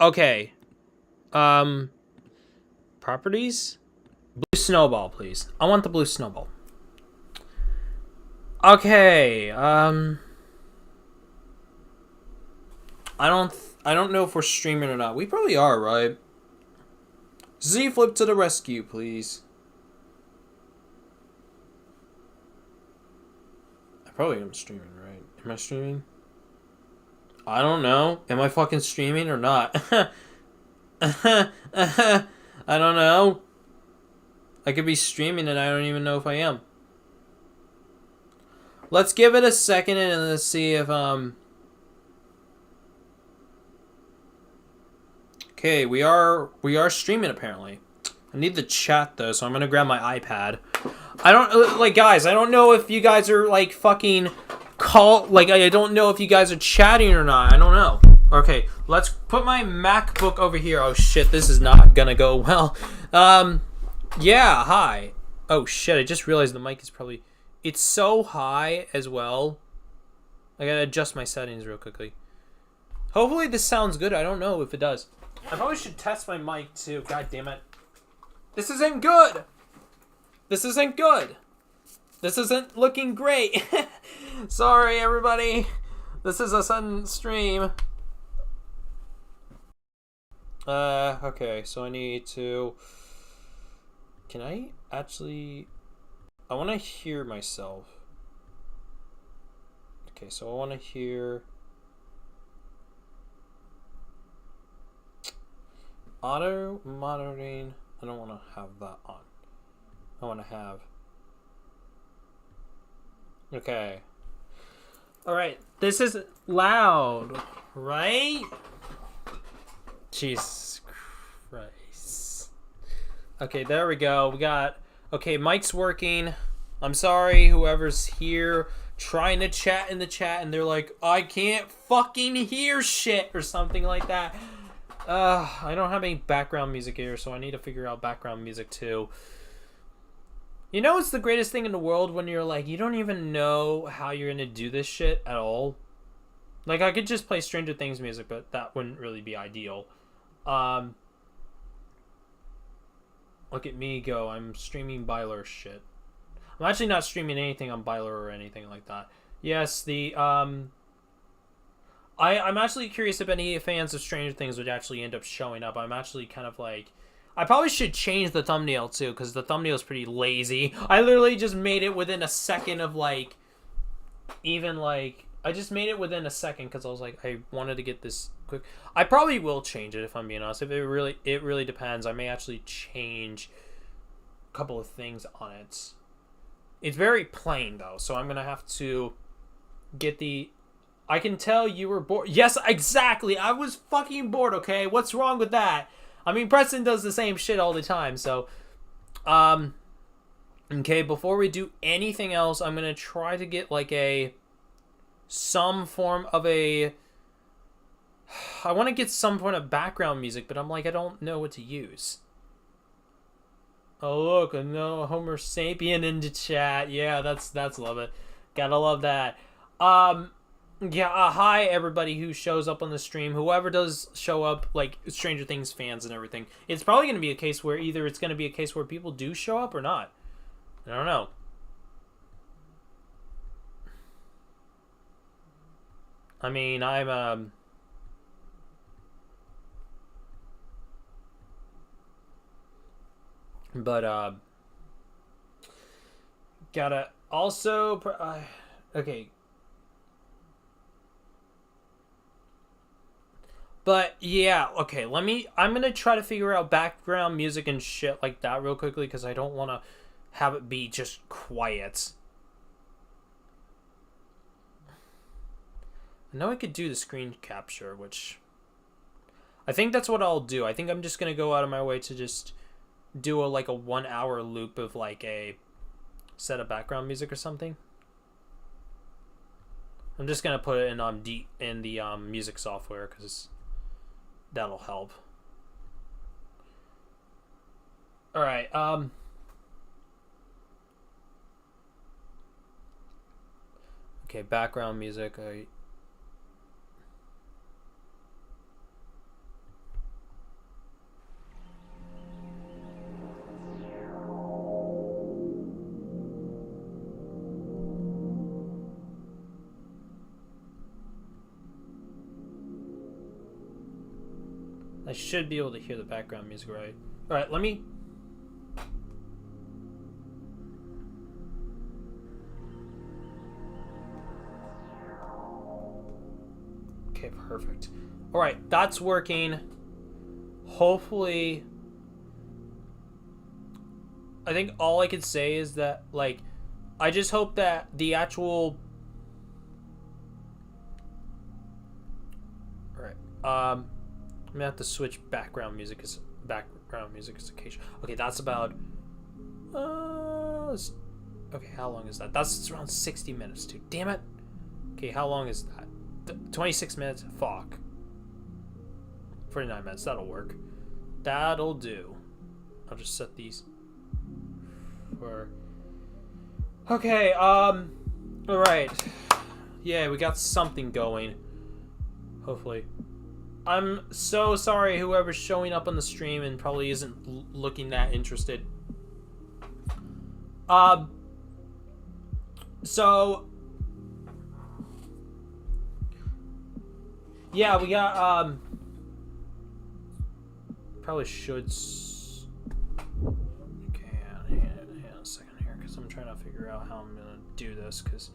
Okay. Properties? Blue snowball, please. I want the blue snowball. Okay. I don't know if we're streaming or not. We probably are, right? Z Flip to the rescue, please. I probably am streaming, right? Am I streaming? I don't know. Am I fucking streaming or not? I don't know. I could be streaming and I don't even know if I am. Let's give it a second and let's see if okay, we are streaming apparently. I need the chat though, so I'm gonna grab my iPad. I don't like guys. I don't know if you guys are like fucking I don't know if you guys are chatting or not. I don't know. Okay, let's put my MacBook over here. Oh shit, this is not gonna go well. Yeah, hi. Oh shit, I just realized the mic is probably... It's so high as well. I gotta adjust my settings real quickly. Hopefully this sounds good. I don't know if it does. I probably should test my mic too. God damn it. This isn't good. This isn't good. This isn't looking great. Sorry, everybody. This is a sudden stream. Okay, so I need to... Can I actually... I want to hear myself. Okay, so I want to hear... Auto monitoring. I don't want to have that on. I want to have... Okay. Alright, this is loud, right? Jesus Christ. Okay, there we go. We got... Okay, mic's working. I'm sorry, whoever's here trying to chat in the chat and they're like, I can't fucking hear shit or something like that. I don't have any background music here, so I need to figure out background music too. You know it's the greatest thing in the world when you're like, you don't even know how you're gonna do this shit at all? Like, I could just play Stranger Things music, but that wouldn't really be ideal. Look at me go. I'm streaming Byler shit. I'm actually not streaming anything on Byler or anything like that. Yes, the, I'm actually curious if any fans of Stranger Things would actually end up showing up. I'm actually kind of like... I probably should change the thumbnail too, because the thumbnail is pretty lazy. I literally just made it within a second of like... Even like... I just made it within a second because I was like, I wanted to get this quick. I probably will change it if I'm being honest. If it really depends. I may actually change a couple of things on it. It's very plain though, so I'm gonna have to get the... I can tell you were bored. Yes, exactly. I was fucking bored, okay? What's wrong with that? I mean, Preston does the same shit all the time, so... Okay, before we do anything else, I'm gonna try to get like a... Some form of a... I want to get some form of background music, but I'm like, I don't know what to use. Oh, look, I know Homer Sapien in the chat. Yeah, that's love it. Gotta love that. Yeah, hi everybody who shows up on the stream. Whoever does show up, like Stranger Things fans and everything. It's probably going to be a case where either it's going to be a case where people do show up or not. I don't know. I mean, I'm, but, gotta also, okay. But, yeah, okay, I'm gonna try to figure out background music and shit like that real quickly, because I don't want to have it be just quiet. I know I could do the screen capture, which... I think that's what I'll do. I think I'm just gonna go out of my way to just do like a 1 hour loop of like a set of background music or something. I'm just gonna put it in the music software because that'll help. All right. Okay, background music. I should be able to hear the background music right. Alright, let me... Okay, perfect. Alright, that's working. Hopefully... I think all I could say is that, like, I just hope that the actual... Alright, I'm gonna have to switch background music as occasion. Okay, that's about... okay, how long is that? That's around 60 minutes, too. Damn it. Okay, how long is that? 26 minutes? Fuck. 49 minutes, that'll work. That'll do. I'll just set these for... Okay, alright. Yeah, we got something going. Hopefully. I'm so sorry whoever's showing up on the stream and probably isn't looking that interested. So... Yeah, we got, probably should... Okay, hang on a second here, because I'm trying to figure out how I'm gonna do this, because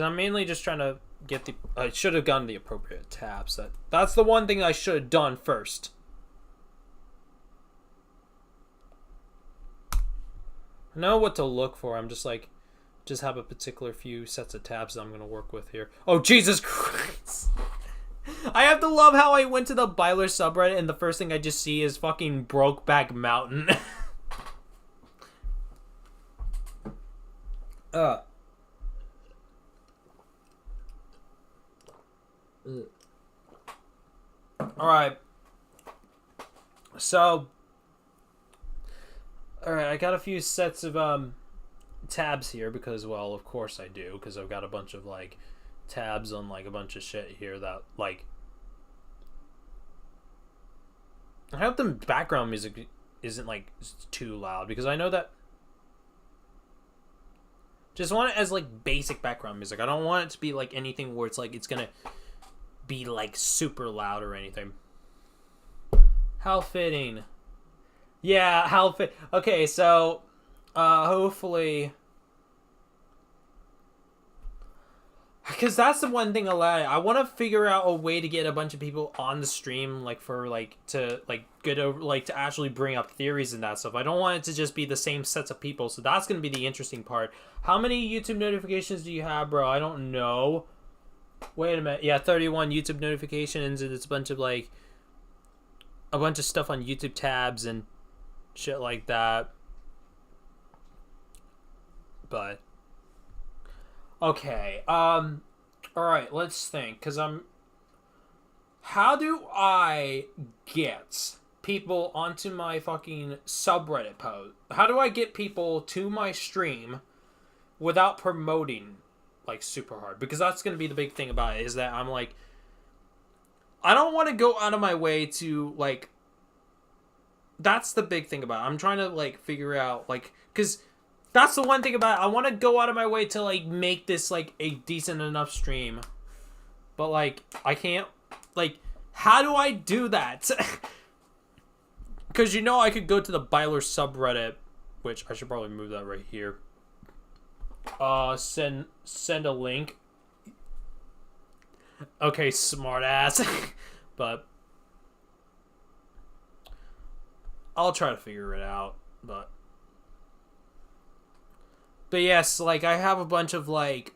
I'm mainly just trying to get the... I should have gotten the appropriate tabs. That's the one thing I should have done first. I know what to look for. I'm just like... Just have a particular few sets of tabs that I'm going to work with here. Oh, Jesus Christ. I have to love how I went to the Byler subreddit and the first thing I just see is fucking Brokeback Mountain. Alright. So. Alright, I got a few sets of, tabs here because, well, of course I do, because I've got a bunch of like tabs on like a bunch of shit here that like I hope the background music isn't like too loud, because I know that just want it as like basic background music. I don't want it to be like anything where it's like it's gonna be like super loud or anything. How fitting. Yeah, how fit. Okay, so hopefully, because that's the one thing I want to figure out a way to get a bunch of people on the stream, like for like to like get over, like to actually bring up theories and that stuff. I don't want it to just be the same sets of people, so that's gonna be the interesting part. How many YouTube notifications do you have, bro? I don't know. Wait a minute. Yeah, 31 YouTube notifications, and it's a bunch of like a bunch of stuff on YouTube tabs and shit like that. But okay, all right, let's think, because how do I get people onto my fucking subreddit post? How do I get people to my stream without promoting like super hard? Because that's going to be the big thing about it, is that I'm like, I don't want to go out of my way to like, that's the big thing about it. I'm trying to like figure out like, because that's the one thing about it. I want to go out of my way to like make this like a decent enough stream, but like I can't. Like, how do I do that? Because you know I could go to the Byler subreddit, which I should probably move that right here. Send a link. Okay, smart ass. But I'll try to figure it out. But yes, like, I have a bunch of, like...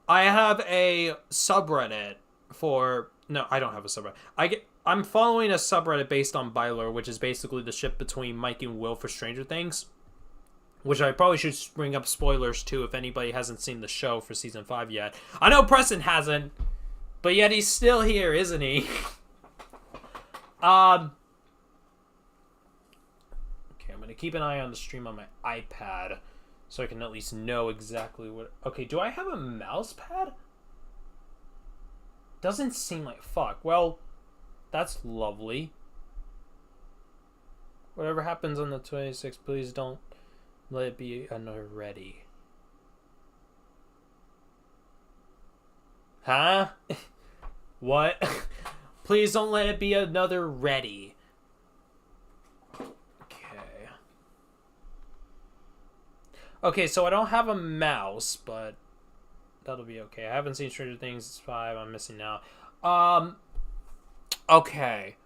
I have a subreddit for... No, I don't have a subreddit. I'm following a subreddit based on Byler, which is basically the ship between Mike and Will for Stranger Things. Which I probably should bring up spoilers, too, if anybody hasn't seen the show for Season 5 yet. I know Preston hasn't, but yet he's still here, isn't he? Okay, I'm going to keep an eye on the stream on my iPad, so I can at least know exactly what... Okay, do I have a mouse pad? Doesn't seem like... Fuck. Well, that's lovely. Whatever happens on the 26th, please don't let it be another ready. Huh? What? Please don't let it be another ready. Okay. Okay, so I don't have a mouse, but that'll be okay. I haven't seen Stranger Things 5. I'm missing now. Okay.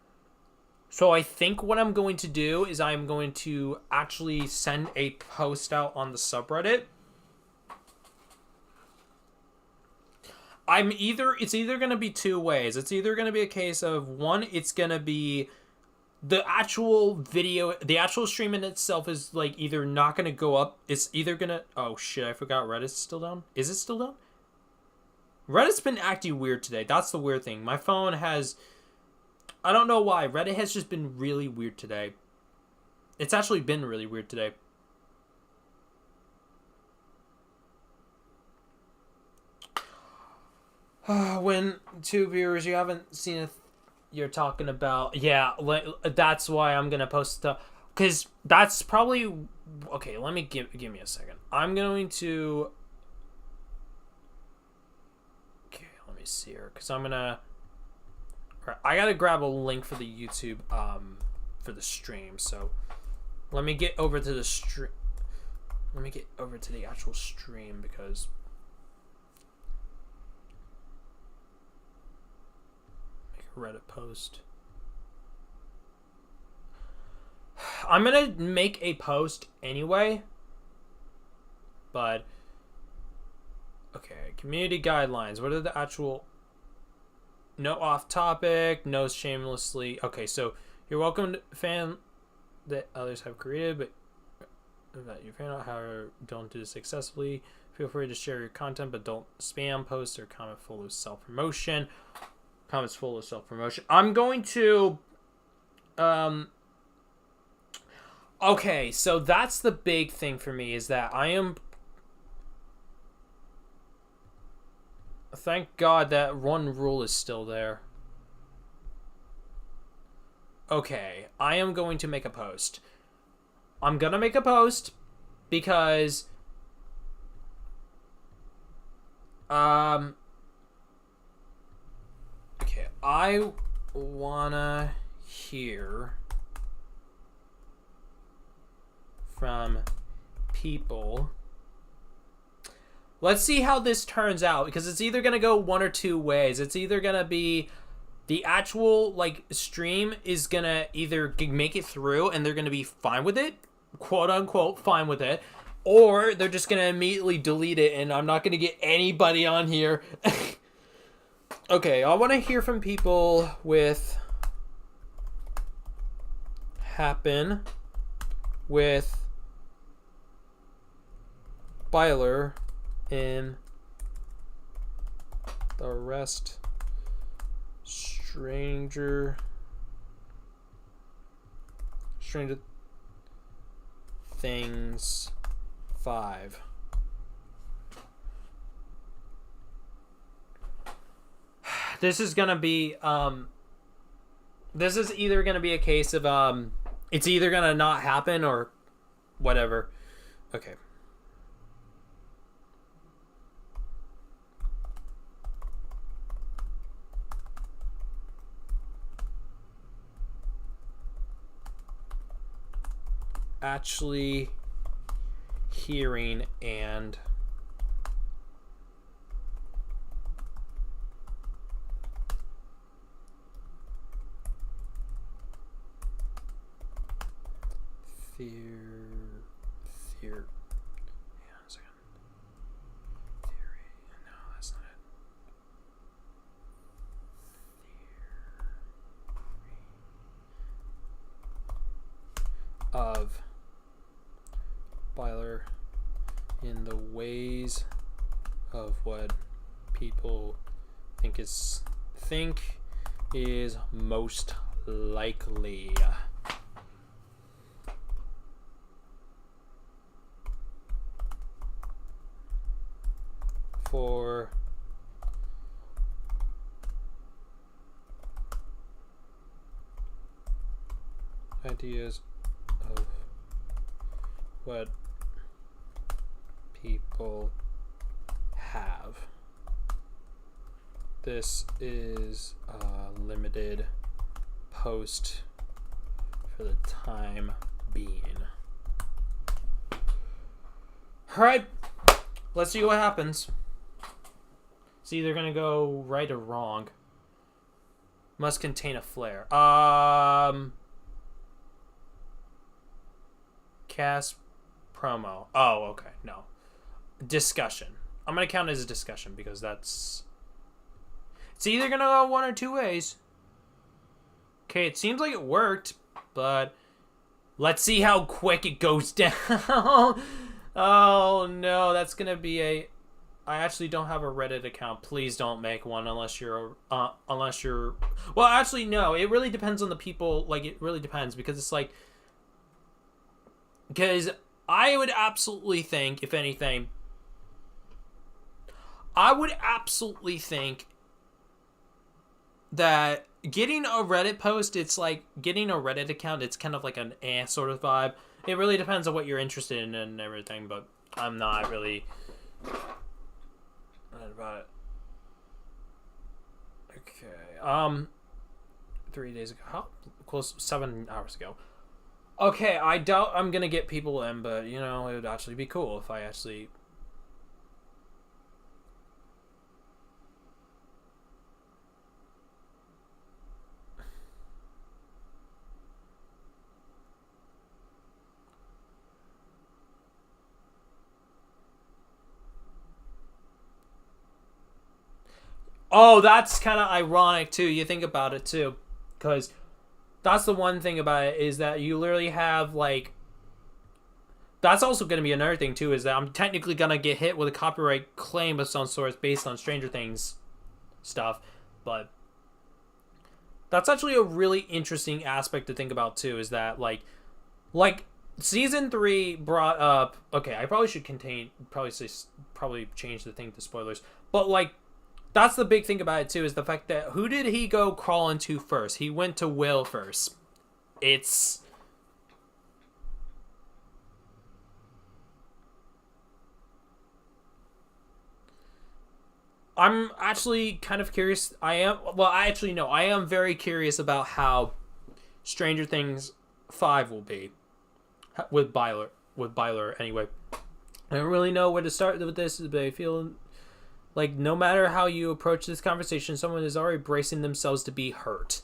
So I think what I'm going to do is I'm going to actually send a post out on the subreddit. It's either going to be two ways. It's either going to be a case of, one, it's going to be the actual video, the actual stream in itself is like either not going to go up. It's either going to, oh shit, I forgot Reddit's still down. Is it still down? Reddit's been acting weird today. That's the weird thing. My phone has, I don't know why. Reddit has just been really weird today. It's actually been really weird today. When two viewers you haven't seen it, you're talking about, yeah, that's why I'm gonna post stuff, because that's probably okay. Let me give me a second. I'm going to, okay, let me see here, because I gotta grab a link for the YouTube for the stream. So let me get over to the stream. Let me get over to the actual stream, because Reddit post. I'm gonna make a post anyway, but okay, community guidelines. What are the actual? No off topic, no shamelessly. Okay, so you're welcome to fan that others have created, but that you fan out. However, don't do this excessively. Feel free to share your content, but don't spam posts or comment full of self-promotion. Comments full of self-promotion. I'm going to okay, so that's the big thing for me, is that I am, thank God that one rule is still there. Okay, I am going to make a post. I'm gonna make a post because okay, I wanna hear from people. Let's see how this turns out, because it's either gonna go one or two ways. It's either gonna be the actual like stream is gonna either make it through and they're gonna be fine with it, quote unquote fine with it, or they're just gonna immediately delete it and I'm not gonna get anybody on here. Okay, I want to hear from people with happen with Byler in the rest Stranger Things 5. This is gonna be this is either gonna be a case of it's either gonna not happen or whatever. Okay. Actually hearing and hang on a second. Theory. No, that's not it. Theory of Byler in the ways of what people think is most likely. For ideas of what people have. This is a limited post for the time being. Alright, let's see what happens. It's either gonna go right or wrong. Must contain a flare. Cast promo. Oh, okay, no. Discussion. I'm gonna count it as a discussion because that's... It's either gonna go one or two ways. Okay, it seems like it worked, but let's see how quick it goes down. Oh no, that's gonna be a... I actually don't have a Reddit account. Please don't make one unless you're... Well, actually, no. It really depends on the people. Like, it really depends because it's like... Because I would absolutely think, if anything... I would absolutely think that getting a Reddit post, it's like getting a Reddit account, it's kind of like an sort of vibe. It really depends on what you're interested in and everything, but I'm not really about it. Okay. 3 days ago. How close? 7 hours ago. Okay, I doubt I'm gonna get people in, but you know, it would actually be cool if I actually... Oh, that's kind of ironic, too. You think about it, too. Because that's the one thing about it, is that you literally have, like... That's also going to be another thing, too, is that I'm technically going to get hit with a copyright claim of some sort based on Stranger Things stuff. But that's actually a really interesting aspect to think about, too, is that, like Season 3 brought up... Okay, I probably should probably change the thing to spoilers. But, like... That's the big thing about it, too, is the fact that who did he go crawling to first? He went to Will first. It's... I'm actually kind of curious. I am very curious about how Stranger Things 5 will be. With Byler. Anyway. I don't really know where to start with this, but I feel... Like, no matter how you approach this conversation, someone is already bracing themselves to be hurt.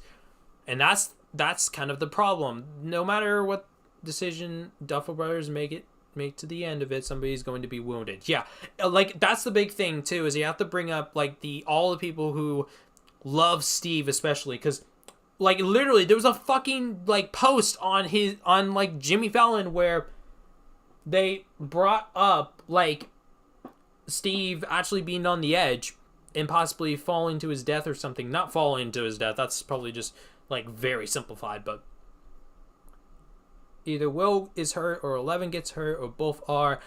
And that's kind of the problem. No matter what decision Duffer Brothers make to the end of it, somebody's going to be wounded. Yeah, like, that's the big thing, too, is you have to bring up, like, all the people who love Steve, especially, because, like, literally, there was a fucking, like, post on Jimmy Fallon where they brought up, like, Steve actually being on the edge and possibly falling to his death or something. Not falling to his death. That's probably just, like, very simplified. But either Will is hurt or 11 gets hurt or both are.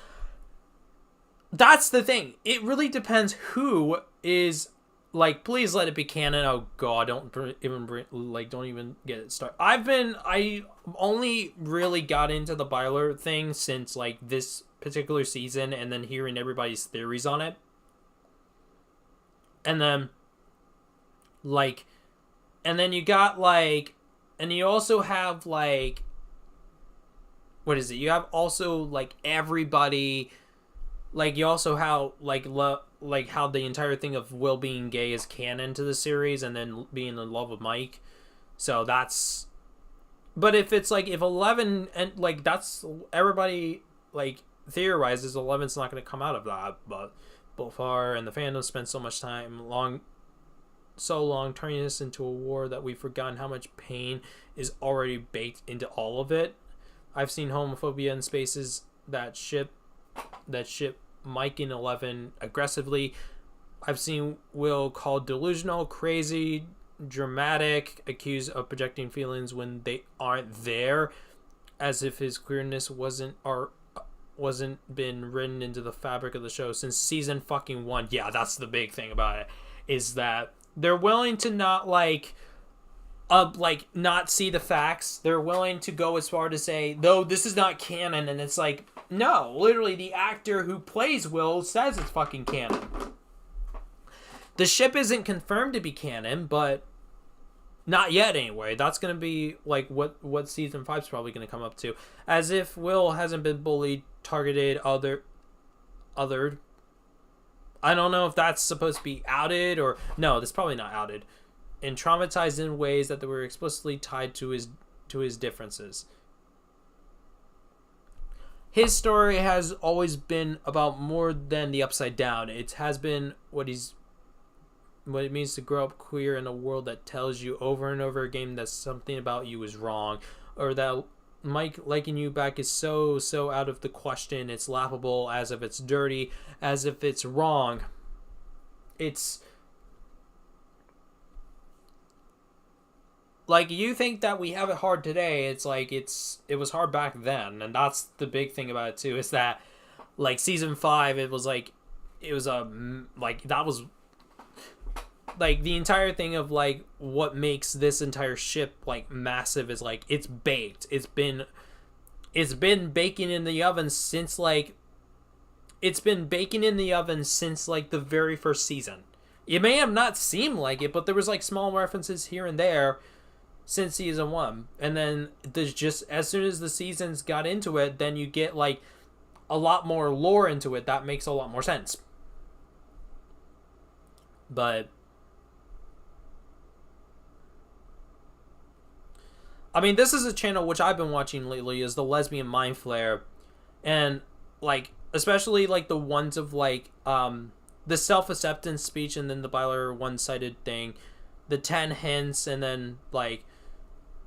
That's the thing. It really depends who is... Like, please let it be canon. Oh, God. Don't even get it started. I only really got into the Byler thing since, like, this particular season and then hearing everybody's theories on it. And then, like, and then you got, like, and you also have, like, what is it? You have also, like, everybody, like, you also have, like how the entire thing of Will being gay is canon to the series and then being in love with Mike. So that's... But if it's like, if 11, and like, that's... Everybody, like, theorizes 11's not going to come out of that, but both are, and the fandom spent so much time, so long turning this into a war that we've forgotten how much pain is already baked into all of it. I've seen homophobia in spaces that ship Mike and 11 aggressively. I've seen Will called delusional, crazy, dramatic, accused of projecting feelings when they aren't there, as if his queerness wasn't been written into the fabric of the show since season fucking 1. Yeah, that's the big thing about it, is that they're willing to not not see the facts. They're willing to go as far to say, no, this is not canon, and it's like, no, literally the actor who plays Will says it's fucking canon. The ship isn't confirmed to be canon, but not yet anyway. That's going to be like what season 5 is probably going to come up to. As if Will hasn't been bullied, targeted, othered. I don't know if that's supposed to be outed or no, that's probably not outed. And traumatized in ways that were explicitly tied to his differences. His story has always been about more than the upside down. It has been what it means to grow up queer in a world that tells you over and over again that something about you is wrong, or that Mike liking you back is so out of the question. It's laughable, as if it's dirty, as if it's wrong. It's like, you think that we have it hard today. It's like it was hard back then, and that's the big thing about it too. Is that like season 5, it was like that was like the entire thing of like what makes this entire ship like massive is like it's baked. It's been baking in the oven since like the very first season. It may have not seemed like it, but there was like small references here and there since season 1, and then there's just as soon as the seasons got into it, then you get like a lot more lore into it that makes a lot more sense. But I mean, this is a channel which I've been watching lately, is the Lesbian Mind Flare, and like especially like the ones of like the self-acceptance speech, and then the Byler one-sided thing, the 10 hints, and then like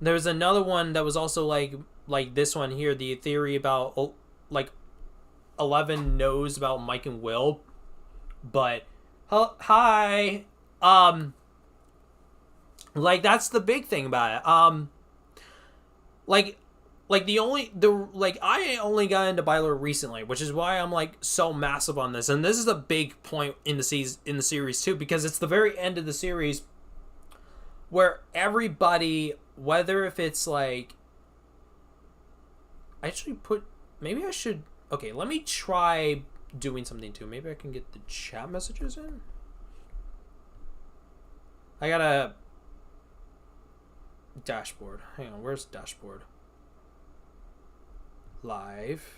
there's another one that was also like this one here, the theory about like 11 knows about Mike and Will. But hi, like that's the big thing about it. I only got into Byler recently, which is why I'm like so massive on this, and this is a big point in the series too, because it's the very end of the series where everybody, whether if it's like, maybe I should, okay, let me try doing something too. Maybe I can get the chat messages in. I got a dashboard. Hang on, where's dashboard? Live.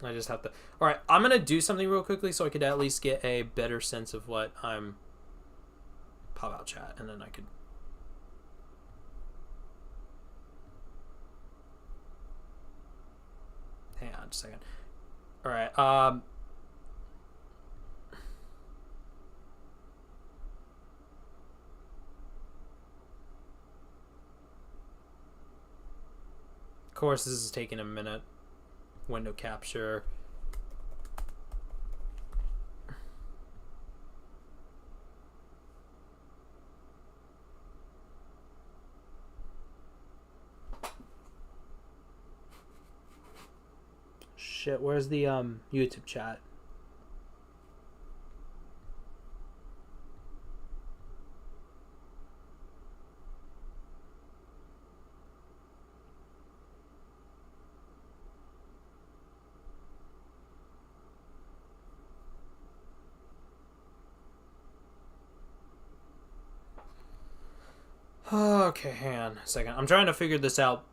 I just have to. All right, I'm gonna do something real quickly so I could at least get a better sense of what I'm. Pop out chat, and then I could. Hang on just a second. All right. Of course, this is taking a minute. Window capture. Shit, where's the YouTube chat? Okay, hang on a second. I'm trying to figure this out.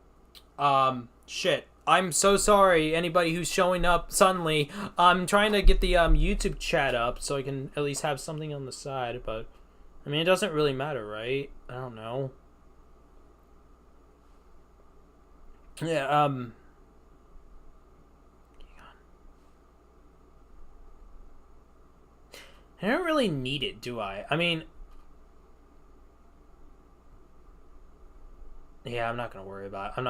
Shit. I'm so sorry, anybody who's showing up suddenly. I'm trying to get the YouTube chat up so I can at least have something on the side, but I mean, it doesn't really matter, right? I don't know. Yeah, I don't really need it, do I? I mean, yeah, I'm not gonna worry about it.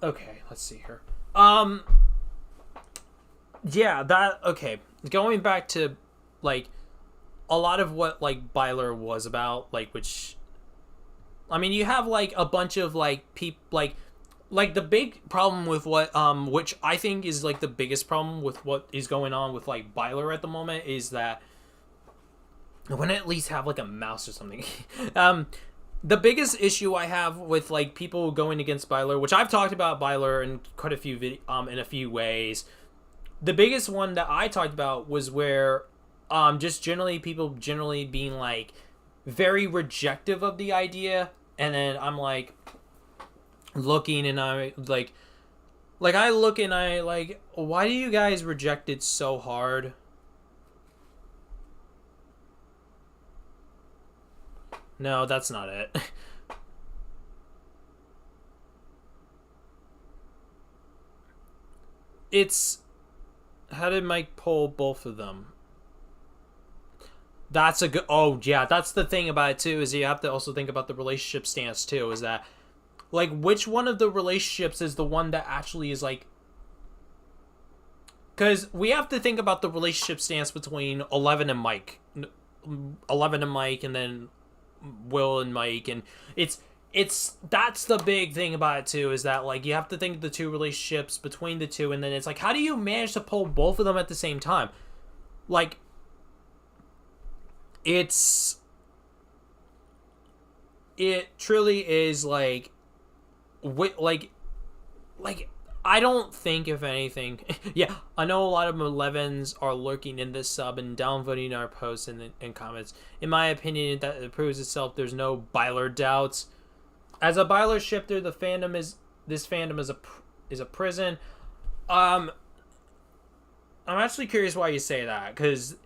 Okay, let's see here. Yeah, okay. Going back to, like, a lot of what, like, Byler was about, like, which, I mean, you have, like, a bunch of, like, people, like, the big problem with what, which I think is, like, the biggest problem with what is going on with, like, Byler at the moment is that I want to at least have, like, a mouse or something. the biggest issue I have with like people going against Byler, which I've talked about Byler in quite a few in a few ways. The biggest one that I talked about was where just generally people generally being like very rejective of the idea, and then I'm like looking and I like I look and I like, why do you guys reject it so hard? No, that's not it. It's, how did Mike pull both of them? That's a good. Oh yeah, that's the thing about it too. Is you have to also think about the relationship stance too. Is that like which one of the relationships is the one that actually is like? Because we have to think about the relationship stance between 11 and Mike, 11 and Mike, and then Will and Mike, and it's that's the big thing about it too. Is that like you have to think of the two relationships between the two, and then it's like how do you manage to pull both of them at the same time? Like it truly is like like I don't think if anything yeah, I know a lot of 11s are lurking in this sub and downvoting our posts and comments. In my opinion, that it proves itself. There's no Byler doubts. As a Byler shifter, this fandom is a prison. I'm actually curious why you say that, because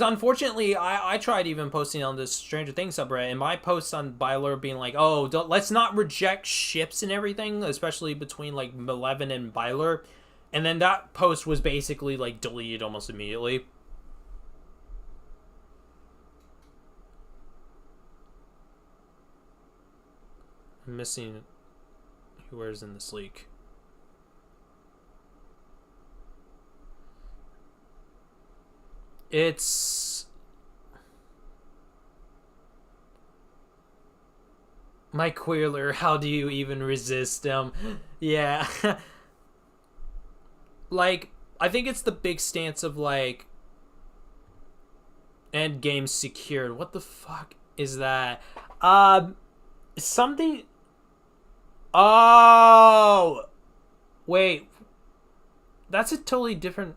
unfortunately, I tried even posting on this Stranger Things subreddit, and my posts on Byler being like, oh, let's not reject ships and everything, especially between, like, 11 and Byler. And then that post was basically, like, deleted almost immediately. I'm missing whoever's in this leak. It's Mike Wheeler. How do you even resist him? Yeah. Like, I think it's the big stance of like end game secured. What the fuck is that? Something. Oh, wait. That's a totally different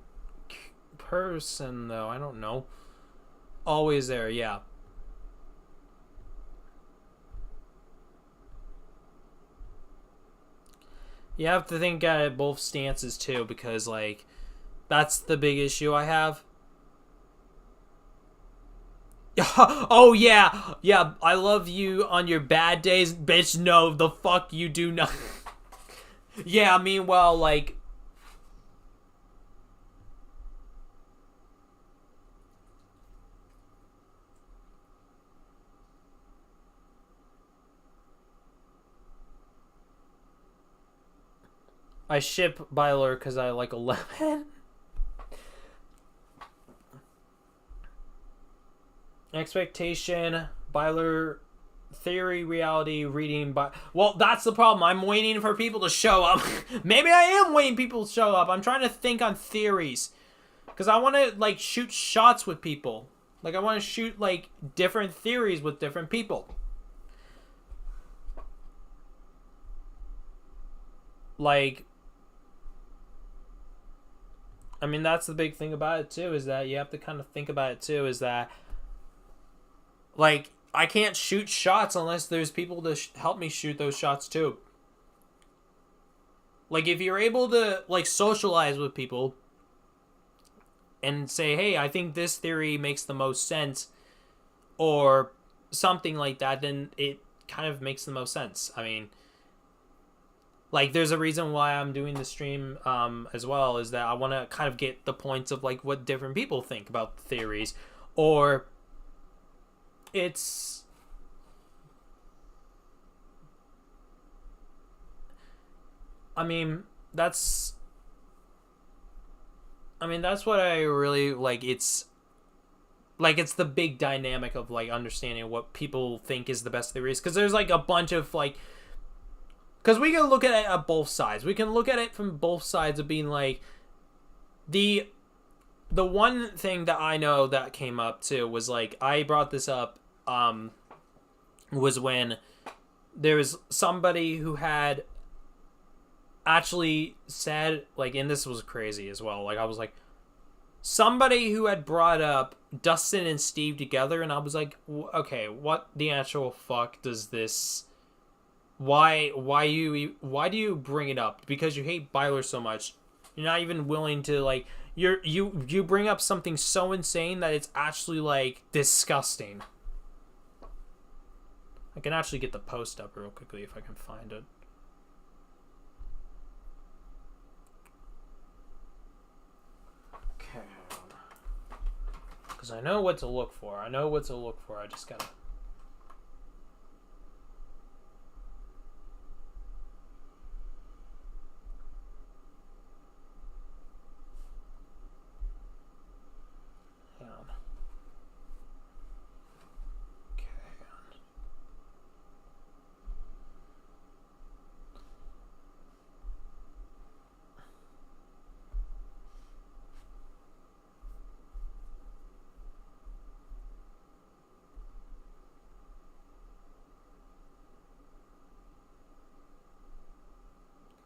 person, though. I don't know. Always there, yeah. You have to think at both stances too, because like that's the big issue I have. Oh yeah, yeah. I love you on your bad days, bitch. No, the fuck you do not. Yeah. Meanwhile, like. I ship Byler because I like 11. Expectation, Byler, theory, reality, reading. Well, that's the problem. I'm waiting for people to show up. Maybe I am waiting people to show up. I'm trying to think on theories. Because I want to, like, shoot shots with people. Like, I want to shoot, like, different theories with different people. Like, I mean, that's the big thing about it, too, is that you have to kind of think about it, too, is that, like, I can't shoot shots unless there's people to help me shoot those shots, too. Like, if you're able to, like, socialize with people and say, hey, I think this theory makes the most sense, or something like that, then it kind of makes the most sense. I mean, like, there's a reason why I'm doing the stream as well, is that I want to kind of get the points of, like, what different people think about the theories. Or it's... I mean, that's what I really, like, it's... Like, it's the big dynamic of, like, understanding what people think is the best theories. Because there's, like, a bunch of, like... Because we can look at it at both sides. We can look at it from both sides of being like, the one thing that I know that came up too was like, I brought this up was when there was somebody who had actually said, like, and this was crazy as well. Like, I was like, somebody who had brought up Dustin and Steve together, and I was like, okay, what the actual fuck does this? Why do you bring it up? Because you hate Byler so much, you're not even willing to, like, you bring up something so insane that it's actually, like, disgusting. I can actually get the post up real quickly if I can find it. Okay. Because I know what to look for. I just gotta...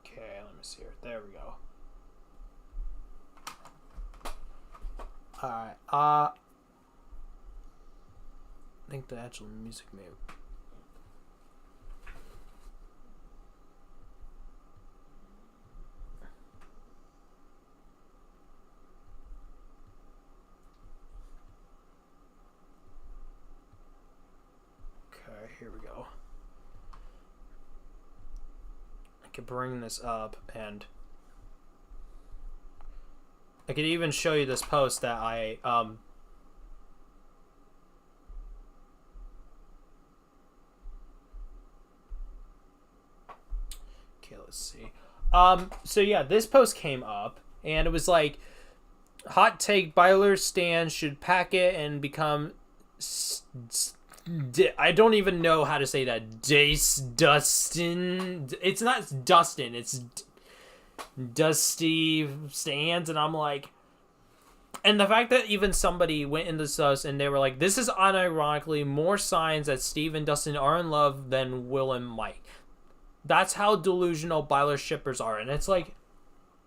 Okay, let me see here. There we go. Alright, I think the actual music may... Okay, here we go. I could bring this up, and I could even show you this post that I okay, let's see. So yeah, this post came up, and it was like, hot take: Byler's stand should pack it and become I don't even know how to say that. Dustin. It's not Dustin. It's Dusty Stands, and I'm like, and the fact that even somebody went into this and they were like, this is unironically more signs that Steve and Dustin are in love than Will and Mike. That's how delusional Byler shippers are, and it's like,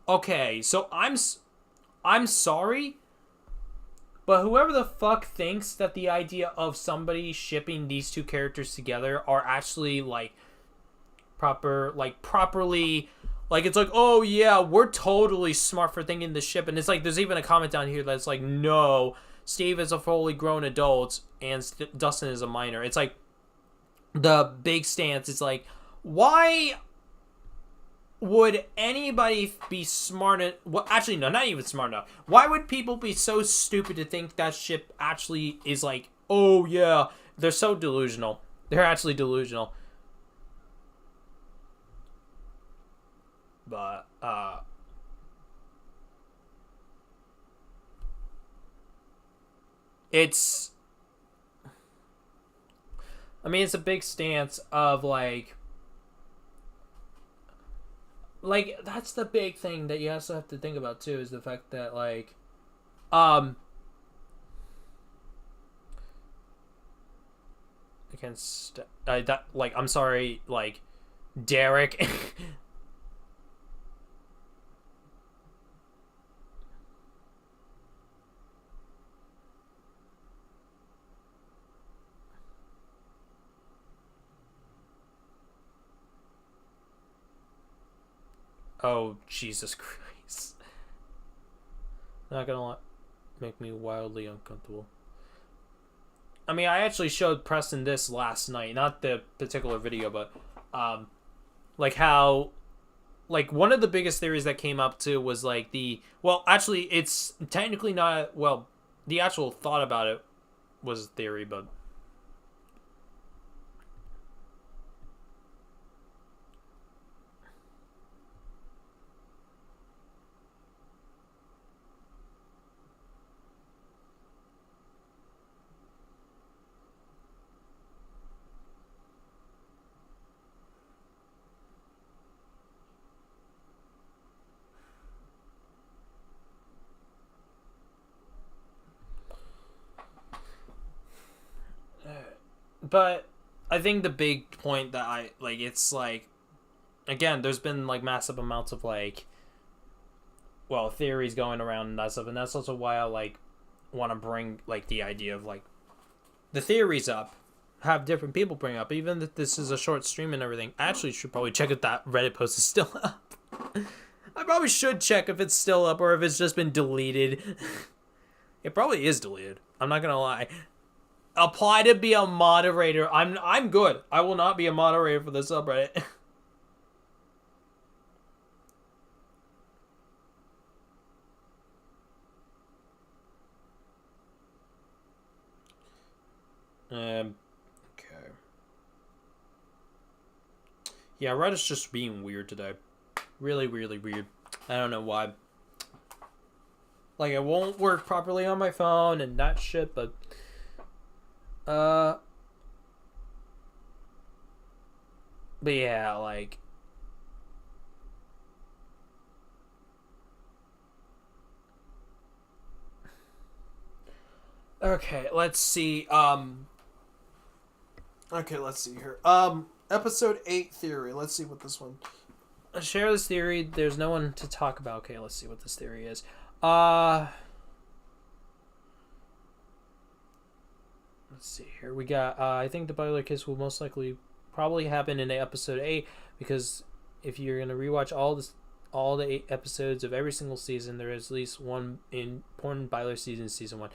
okay, so I'm sorry. But whoever the fuck thinks that the idea of somebody shipping these two characters together are actually, like, properly, like, it's like, oh yeah, we're totally smart for thinking this ship. And it's like, there's even a comment down here that's like, no, Steve is a fully grown adult and Dustin is a minor. It's like, the big stance is like, why would anybody be smart enough? Well, actually, no, not even smart enough. Why would people be so stupid to think that ship actually is like, oh yeah, they're so delusional. They're actually delusional. But, it's, I mean, it's a big stance of, like, that's the big thing that you also have to think about too, is the fact that, like, against that, like, I'm sorry, like, Derek. Oh, Jesus Christ. Not gonna make me wildly uncomfortable. I mean, I actually showed Preston this last night. Not the particular video, but, like, how, like, one of the biggest theories that came up, too, was, like, well, actually, it's technically not, well, the actual thought about it was theory, but... But I think the big point that I like, it's like, again, there's been like massive amounts of like, well, theories going around and that stuff, and that's also why I like want to bring like the idea of like the theories up, have different people bring up, even if this is a short stream and everything. I actually should probably check if that Reddit post is still up. I probably should check if it's still up or if it's just been deleted. It probably is deleted. I'm not gonna lie. Apply to be a moderator. I'm good. I will not be a moderator for the subreddit. Okay. Yeah, Reddit's just being weird today. Really, really weird. I don't know why. Like, it won't work properly on my phone and that shit, but... But yeah, like... Okay, let's see. Okay, let's see here. Episode 8 theory. Let's see what this one... Share this theory. There's no one to talk about. Okay, let's see what this theory is. Let's see here. We got, I think the Byler kiss will most likely probably happen in episode 8, because if you're going to rewatch all the 8 episodes of every single season, there is at least one important Byler season 1.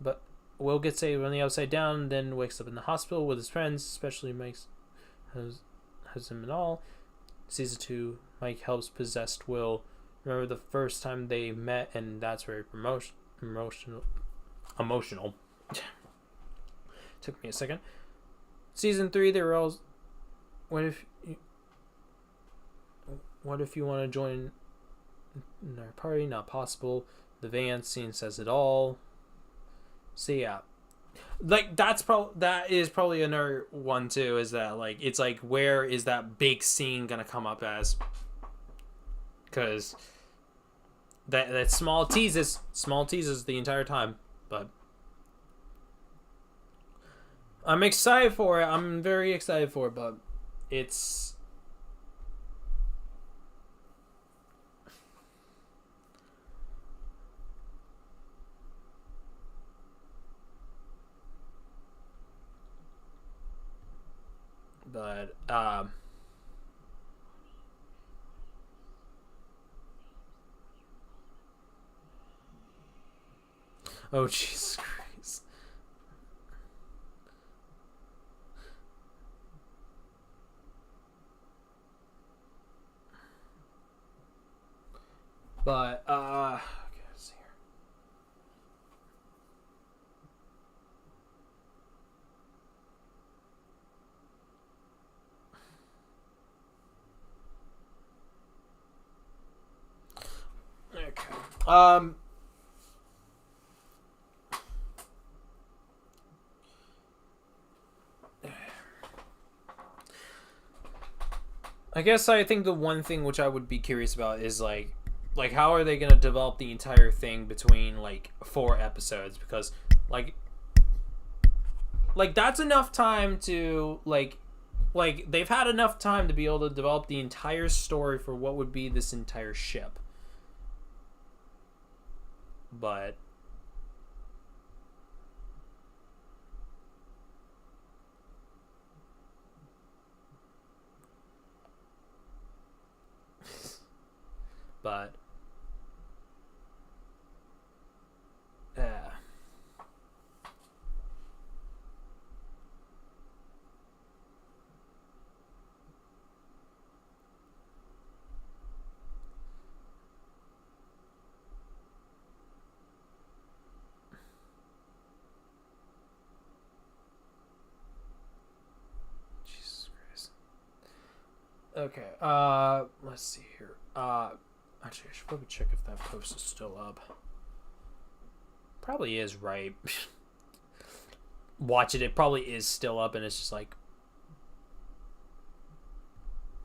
But Will gets saved on the Upside Down, then wakes up in the hospital with his friends, especially Mike's has him and all. Season 2, Mike helps possessed Will remember the first time they met, and that's very emotional. Took me a second. Season 3, they were all... What if you want to join our party? Not possible. The van scene says it all. So yeah, like that is probably another one too. Is that like, it's like, where is that big scene gonna come up as? Because that small teases the entire time, but I'm excited for it. I'm very excited for it, but it's... But, oh, Jesus Christ. But, okay, let's see here. Okay. I guess I think the one thing which I would be curious about is like how are they gonna develop the entire thing between like 4 episodes, because like that's enough time to like they've had enough time to be able to develop the entire story for what would be this entire ship. But yeah. Jesus Christ. Okay, let's see here. Actually, I should probably check if that post is still up. Probably is, right? Watch it. It probably is still up, and it's just like...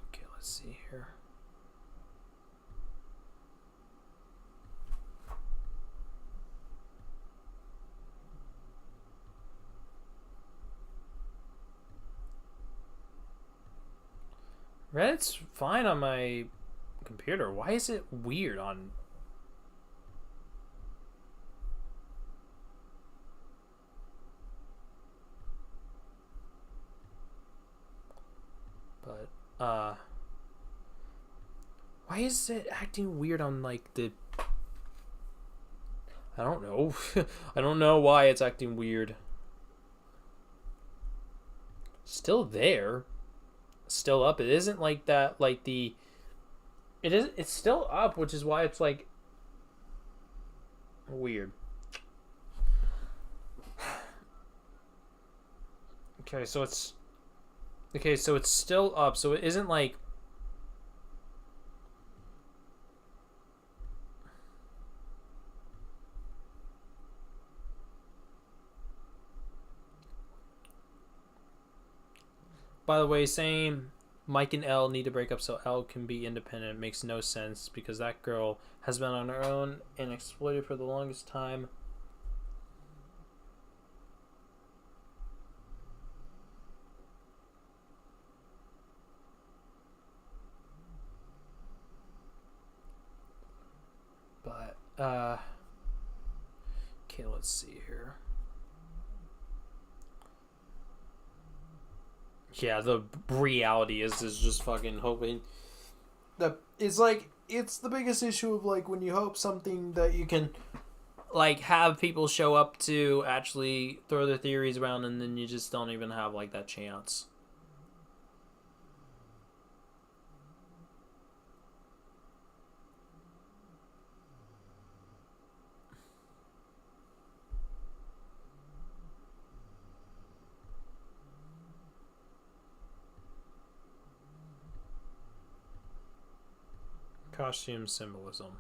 Okay, let's see here. Reddit's fine on my computer. Why is it weird on... But, why is it acting weird on, like, the... I don't know. I don't know why it's acting weird. Still there. Still up. It isn't like that, like the... It's still up, which is why it's, like, weird. Okay, so it's... Okay, so it's still up, so it isn't like... By the way, saying Mike and Elle need to break up so Elle can be independent makes no sense because that girl has been on her own and exploited for the longest time. But, okay, let's see here. Yeah, the reality is just fucking hoping that it's like, it's the biggest issue of, like, when you hope something that you can, like, have people show up to actually throw their theories around and then you just don't even have, like, that chance. Costume symbolism.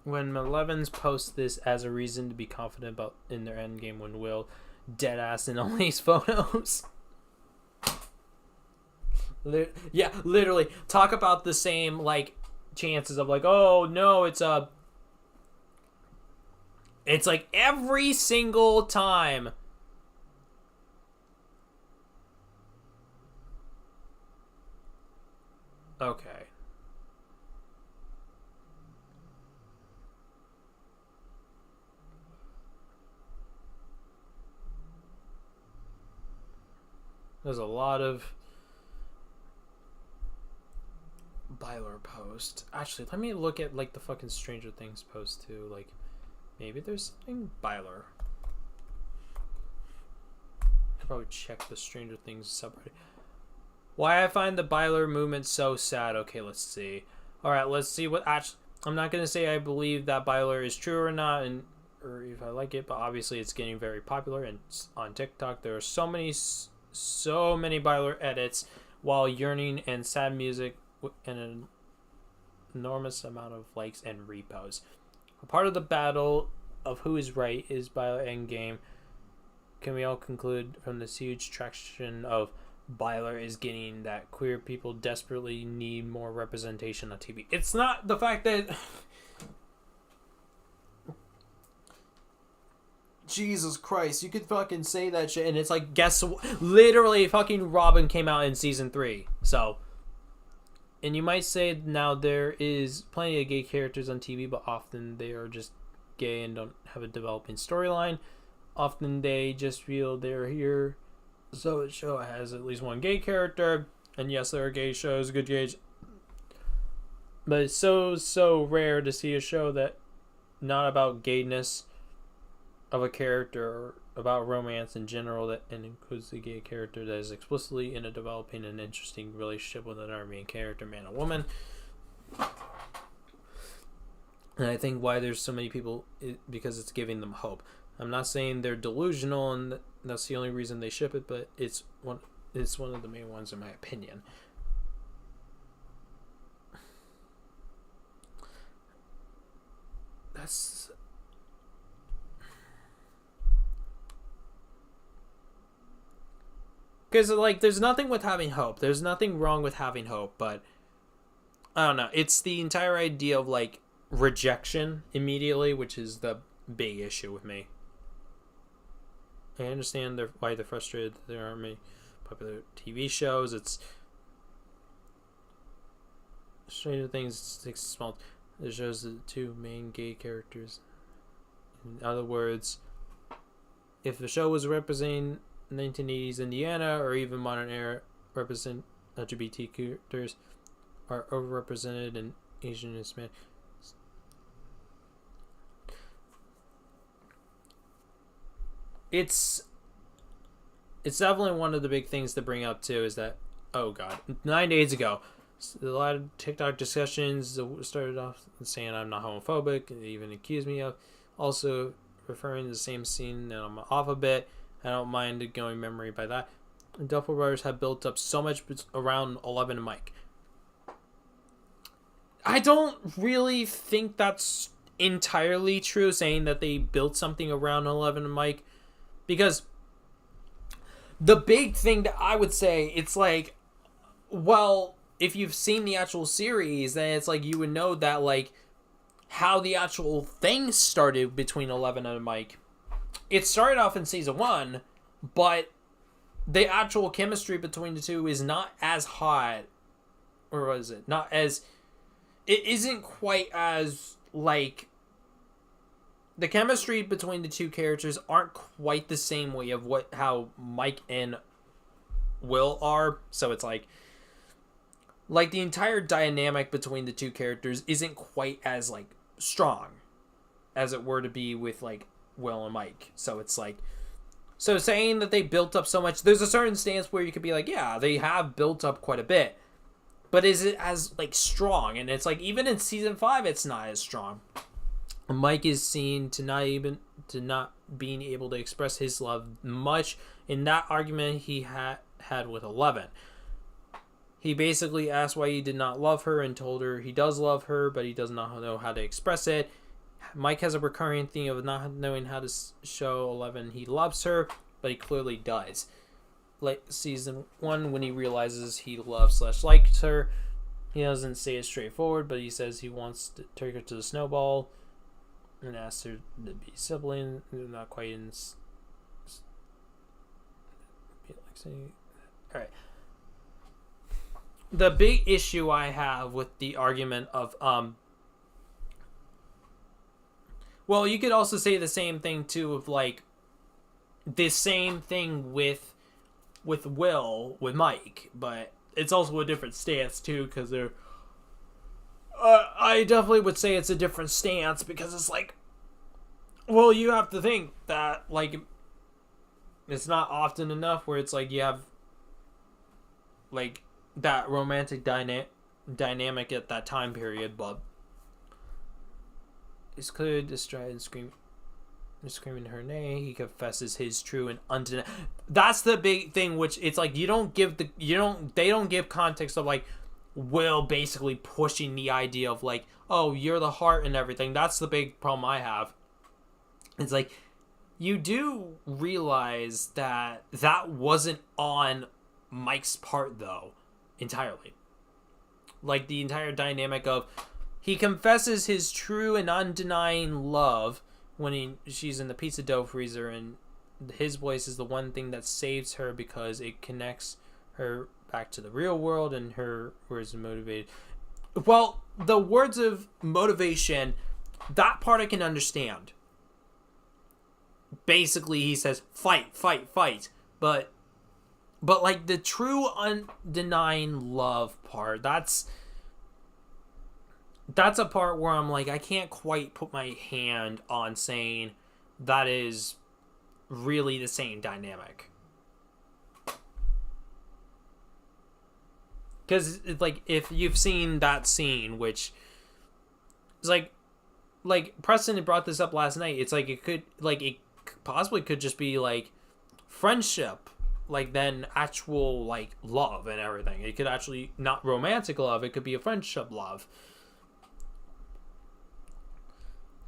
When Malevins post this as a reason to be confident about in their endgame when Will deadass in all these photos. Yeah, literally. Talk about the same, like, chances of, like, oh no, it's like every single time. Okay. There's a lot of Byler post. Actually, let me look at, like, the fucking Stranger Things post too. Like, maybe there's something Byler. Could probably check the Stranger Things subreddit. Why I find the Byler movement so sad. Okay, let's see. Alright, let's see what actually... I'm not going to say I believe that Byler is true or not, and or if I like it, but obviously it's getting very popular, and on TikTok there are so many Byler edits while yearning and sad music and an enormous amount of likes and reposts. A part of the battle of who is right is Byler endgame. Can we all conclude from this huge traction of Byler is getting that queer people desperately need more representation on TV? It's not the fact that... Jesus Christ, you could fucking say that shit and it's like, guess what? Literally fucking Robin came out in season 3. So, and you might say now there is plenty of gay characters on TV, but often they are just gay and don't have a developing storyline. Often they just feel they're here. So the show has at least one gay character. And yes, there are gay shows, good gays. But it's so rare to see a show that not about gayness of a character or about romance in general that and includes the gay character that is explicitly in a developing and interesting relationship with another main character, man or woman. And I think why there's so many people, because it's giving them hope. I'm not saying they're delusional and that's the only reason they ship it, but it's one of the main ones in my opinion. That's... Because, like, there's nothing with having hope. There's nothing wrong with having hope, but I don't know. It's the entire idea of, like, rejection immediately, which is the big issue with me. I understand why they're frustrated that there aren't many popular TV shows. It's Stranger Things, six small. It shows the two main gay characters. In other words, if the show was representing 1980s Indiana or even modern era, represent LGBT characters are overrepresented in Asian and Hispanic. It's definitely one of the big things to bring up too. Is that, oh god, 9 days ago, a lot of TikTok discussions started off saying I'm not homophobic. They even accused me of also referring to the same scene, and I'm off a bit. I don't mind going memory by that. The Duffer Brothers have built up so much around 11 and Mike. I don't really think that's entirely true, saying that they built something around 11 and Mike, because the big thing that I would say, it's like, well, if you've seen the actual series, then it's like you would know that, like, how the actual thing started between 11 and Mike. It started off in season 1, but the actual chemistry between the two is not as hot, or was it? Not as, it isn't quite as, like, the chemistry between the two characters aren't quite the same way of how Mike and Will are. So it's like the entire dynamic between the two characters isn't quite as, like, strong as it were to be with, like, Will and Mike. So it's like, so saying that they built up so much, there's a certain stance where you could be like, yeah, they have built up quite a bit, but is it as, like, strong? And it's like, even in season 5, it's not as strong. Mike is seen to not being able to express his love much in that argument he had with 11. He basically asked why he did not love her and told her he does love her, but he does not know how to express it. Mike has a recurring theme of not knowing how to show 11 he loves her, but he clearly does. Like season 1, when he realizes he loves/likes her, he doesn't say it straightforward, but he says he wants to take her to the snowball and asks her to be sibling. Not quite in. Alright. The big issue I have with the argument of well, you could also say the same thing too of, like, the same thing with Will with Mike, but it's also a different stance too, because they're I definitely would say it's a different stance, because it's like, well, you have to think that, like, it's not often enough where it's like you have, like, that romantic dynamic at that time period, but it's clear distraught and screaming her name. He confesses his true and undeniable. That's the big thing, which it's like they don't give context of, like, Will basically pushing the idea of, like, oh, you're the heart and everything. That's the big problem I have. It's like, you do realize that wasn't on Mike's part, though, entirely. Like, the entire dynamic of, he confesses his true and undenying love when she's in the pizza dough freezer, and his voice is the one thing that saves her because it connects her back to the real world, and her words are motivated. Well, the words of motivation, that part I can understand. Basically, he says, fight, fight, fight. But like, the true undenying love part, that's a part where I'm like, I can't quite put my hand on saying that is really the same dynamic. Because, like, if you've seen that scene, which is like Preston had brought this up last night, it's like it possibly could just be, like, friendship, like, then actual, like, love and everything. It could actually, not romantic love, it could be a friendship love.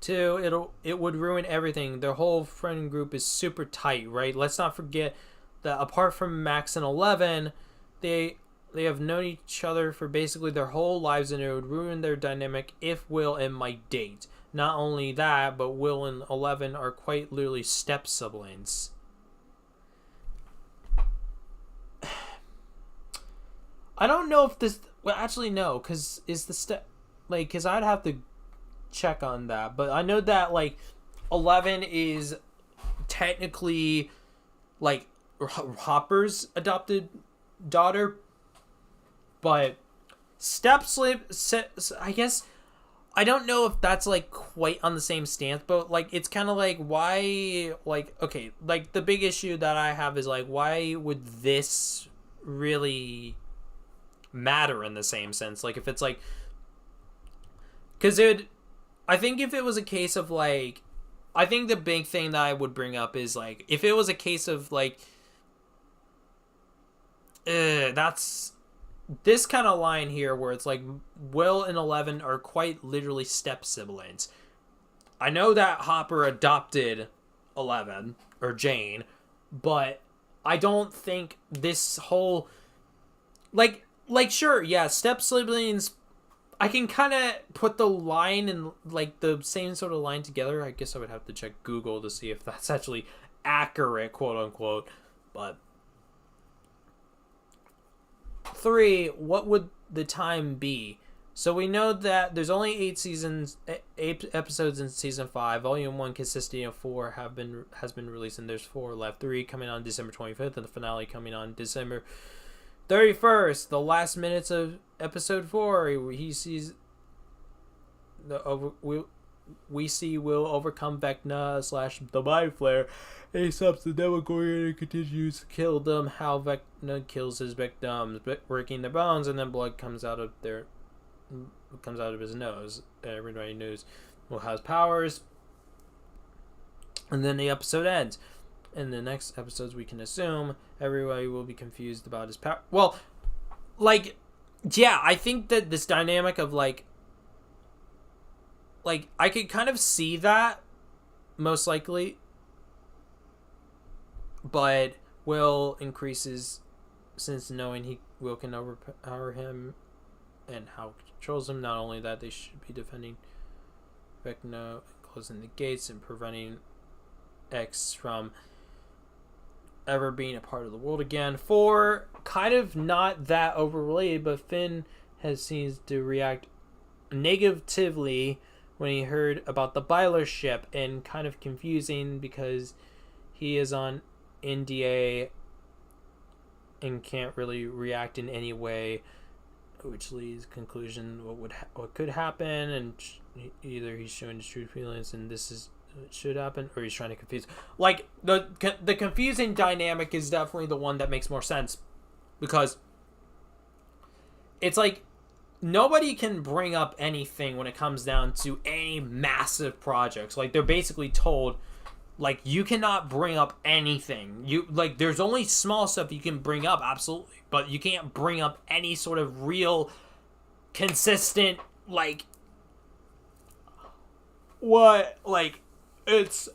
2, it would ruin everything. Their whole friend group is super tight, right? Let's not forget that apart from Max and 11, they have known each other for basically their whole lives, and it would ruin their dynamic if Will and Mike date. Not only that, but Will and 11 are quite literally step siblings. I don't know if this... Well, actually, no, because is the step... Like, because I'd have to check on that. But I know that, like, 11 is technically, like, Hopper's adopted daughter. But I guess... I don't know if that's, like, quite on the same stance. But, like, it's kind of like, why... Like, okay, like, the big issue that I have is, like, why would this really... matter in the same sense? Like, if it's like, because I think if it was a case of like, I think the big thing that I would bring up is like, if it was a case of like, that's this kind of line here where it's like Will and 11 are quite literally step siblings. I know that Hopper adopted 11 or Jane, but I don't think this whole like, sure, yeah, step siblings, I can kind of put the line and, like, the same sort of line together. I guess I would have to check Google to see if that's actually accurate, quote-unquote. But 3, what would the time be? So we know that there's only 8 episodes in Season 5. Volume 1 consisting of 4 has been released, and there's 4 left. 3 coming on December 25th, and the finale coming on December 31st, the last minutes of episode 4, he sees we see Will overcome Vecna / the Mind Flare. He stops the Demogorgon and continues to kill them. How Vecna kills his victims, breaking their bones, and then blood comes out of his nose. Everybody knows Will has powers, and then the episode ends. In the next episodes, we can assume everybody will be confused about his power. Well, like, yeah, I think that this dynamic of, like, I could kind of see that, most likely. But Will increases, since knowing Will can overpower him, and how he controls him. Not only that, they should be defending Vecna, closing the gates, and preventing X from ever being a part of the world again. 4, kind of not that overrelated, but Finn seems to react negatively when he heard about the Byler ship, and kind of confusing because he is on NDA and can't really react in any way, which leads to the conclusion what could happen, and either he's showing his true feelings and this is should happen, or he's trying to confuse. Like, the confusing dynamic is definitely the one that makes more sense, because it's like nobody can bring up anything when it comes down to any massive projects. Like, they're basically told, like, you cannot bring up anything. You, like, there's only small stuff you can bring up, absolutely, but you can't bring up any sort of real consistent, like, what, like, it's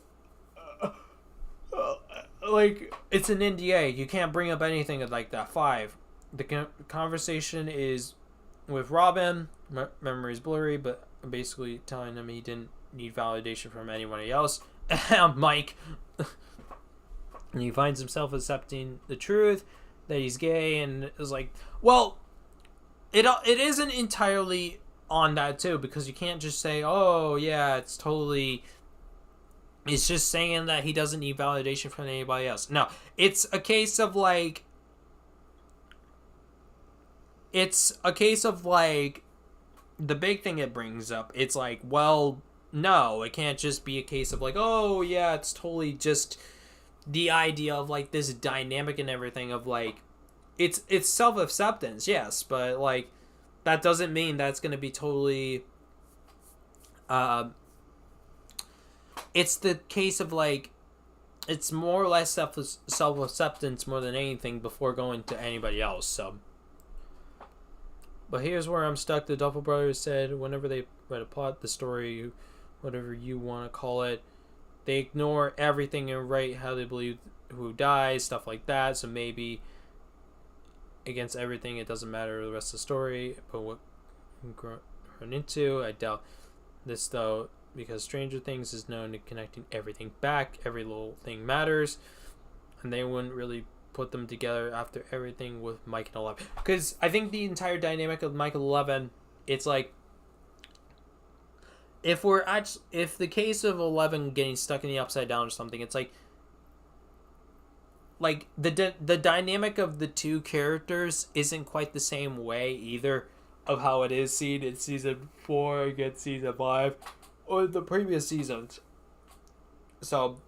like, it's an NDA. You can't bring up anything like that. 5, the conversation is with Robin. Memory's blurry, but basically telling him he didn't need validation from anybody else. Mike. And he finds himself accepting the truth that he's gay, and is like, well, it isn't entirely on that too, because you can't just say, oh yeah, it's just saying that he doesn't need validation from anybody else. No, it's a case of like, the big thing it brings up, it's like, well, no, it can't just be a case of like, oh yeah, it's totally just the idea of like this dynamic and everything of like, it's self-acceptance, yes, but like, that doesn't mean that's going to be totally, it's the case of like, it's more or less self-acceptance more than anything before going to anybody else. So, but here's where I'm stuck. The Duffel brothers said whenever they write a plot, the story, whatever you want to call it, they ignore everything and write how they believe who dies, stuff like that. So maybe against everything, it doesn't matter the rest of the story. But what run into, I doubt this though, because Stranger Things is known to connecting everything back. Every little thing matters, and they wouldn't really put them together after everything with Mike and 11. Because I think the entire dynamic of Mike and 11, it's like, if the case of 11 getting stuck in the upside down or something, it's like the dynamic of the two characters isn't quite the same way either of how it is seen in season 4 against season 5 or the previous seasons. So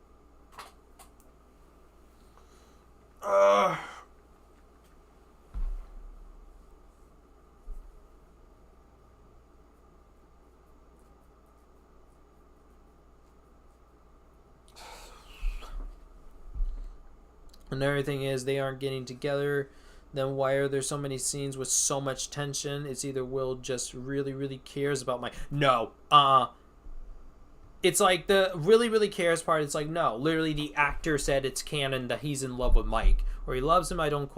another thing is they aren't getting together. Then why are there so many scenes with so much tension? It's either Will just really, really cares about Mike. No. It's like the really, really cares part. It's like, no. Literally, the actor said it's canon that he's in love with Mike. Or he loves him. I don't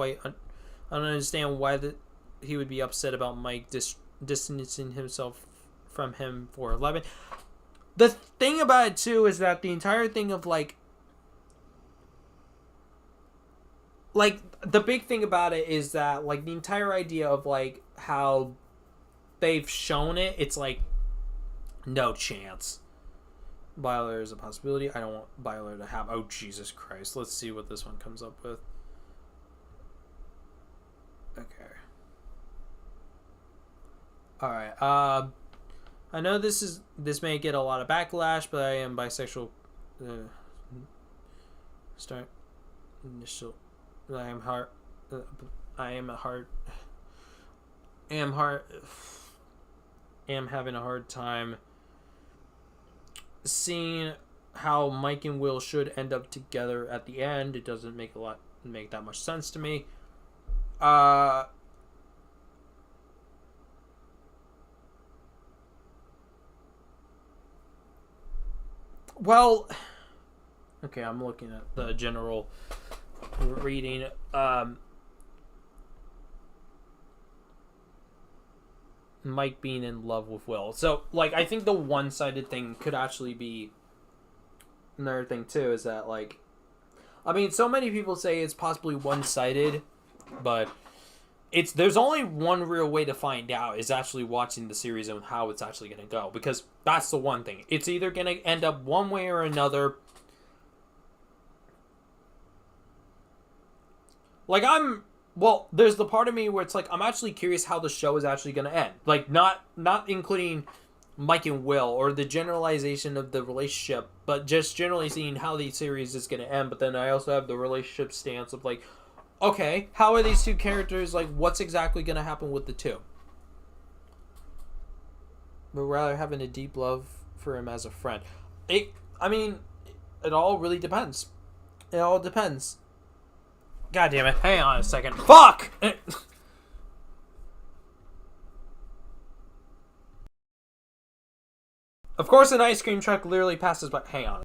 understand why he would be upset about Mike distancing himself from him for 11. The thing about it, too, is that the entire thing of, like, the big thing about it is that, like, the entire idea of, like, how they've shown it, it's like, no chance. Byler is a possibility. I don't want Byler to have... Oh, Jesus Christ. Let's see what this one comes up with. Okay. Alright, I know this may get a lot of backlash, but I am bisexual. Start initial... I am having a hard time seeing how Mike and Will should end up together at the end. It doesn't make that much sense to me. Well, okay, I'm looking at the general reading. Mike being in love with Will. So, like, I think the one-sided thing could actually be another thing, too, is that, like, I mean, so many people say it's possibly one-sided, but there's only one real way to find out is actually watching the series and how it's actually going to go, because that's the one thing. It's either going to end up one way or another. Like, there's the part of me where it's like, I'm actually curious how the show is actually going to end. Like, not including Mike and Will or the generalization of the relationship, but just generally seeing how the series is going to end. But then I also have the relationship stance of, like, okay, how are these two characters, like, what's exactly going to happen with the two? But rather having a deep love for him as a friend. It all really depends. It all depends. God damn it. Hang on a second. Fuck! Of course an ice cream truck literally passes by. Hang on.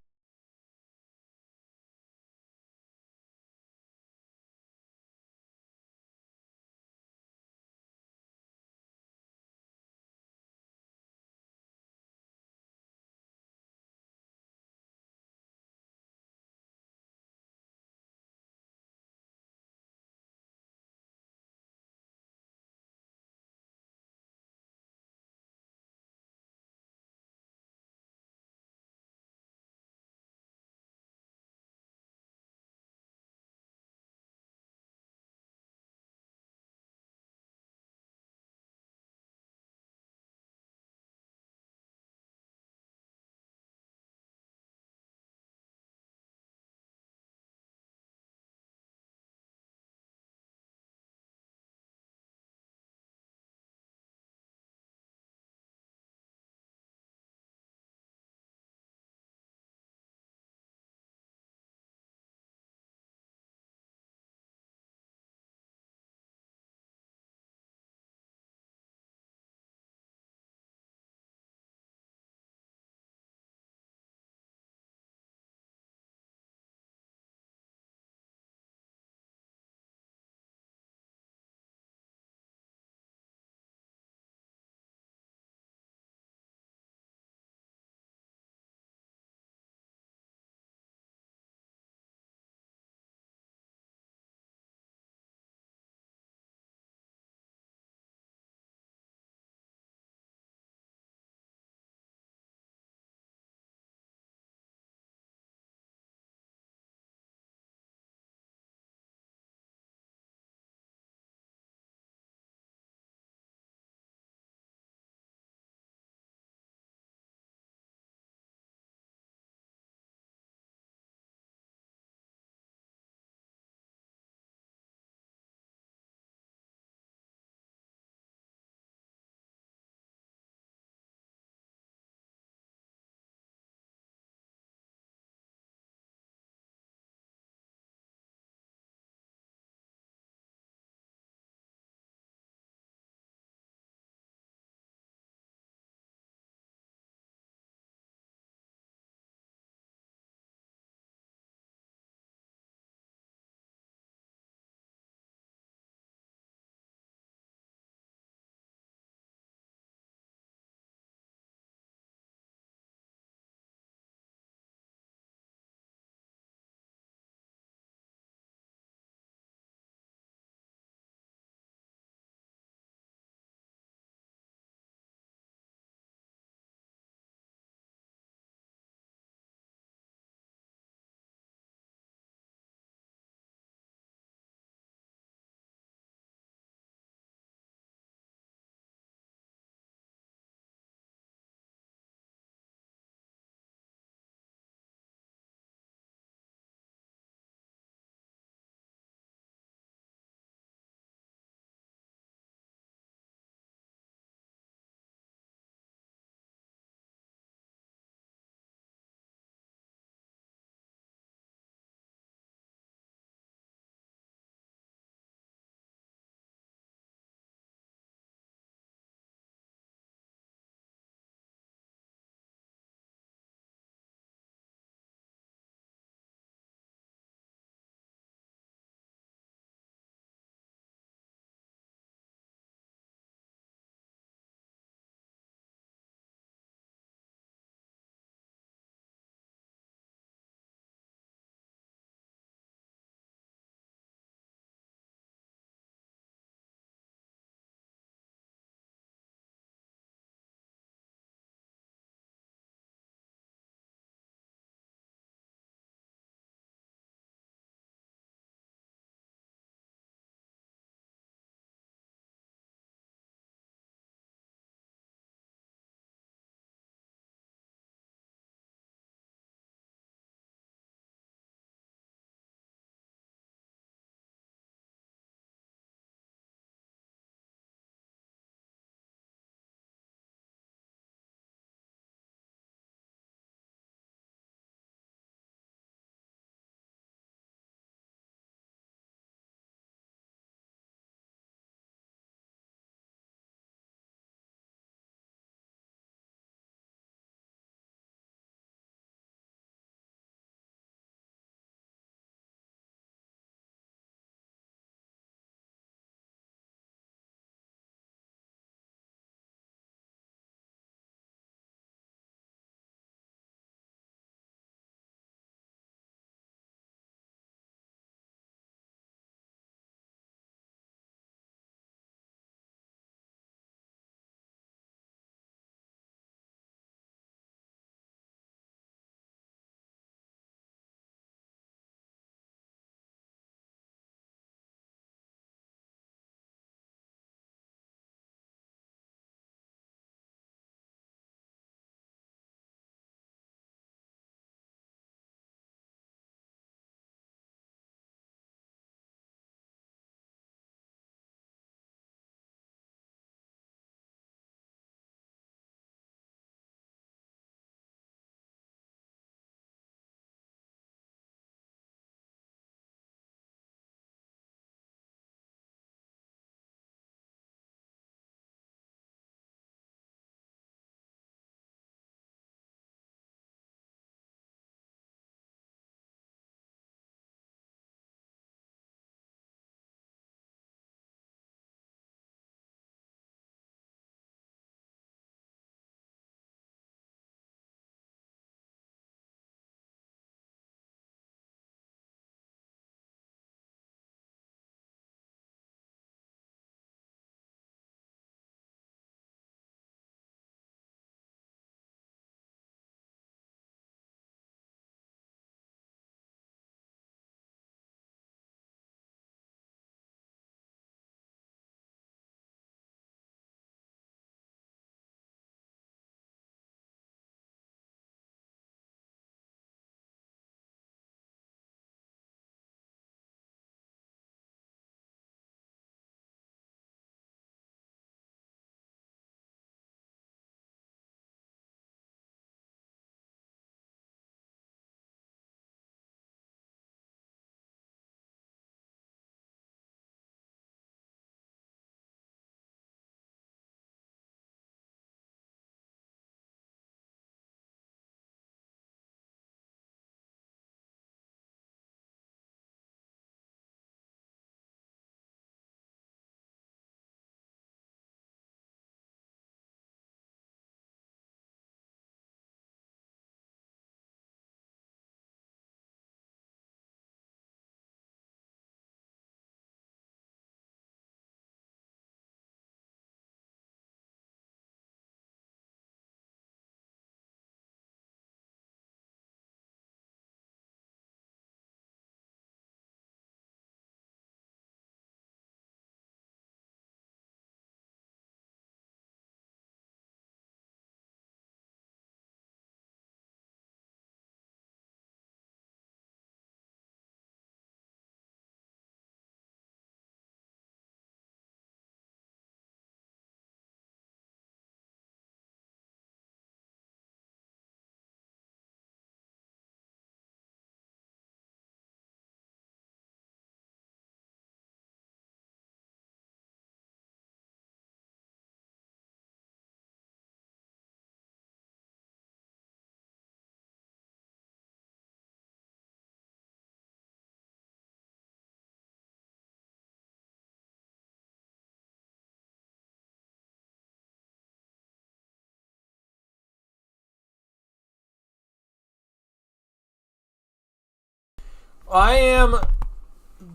I am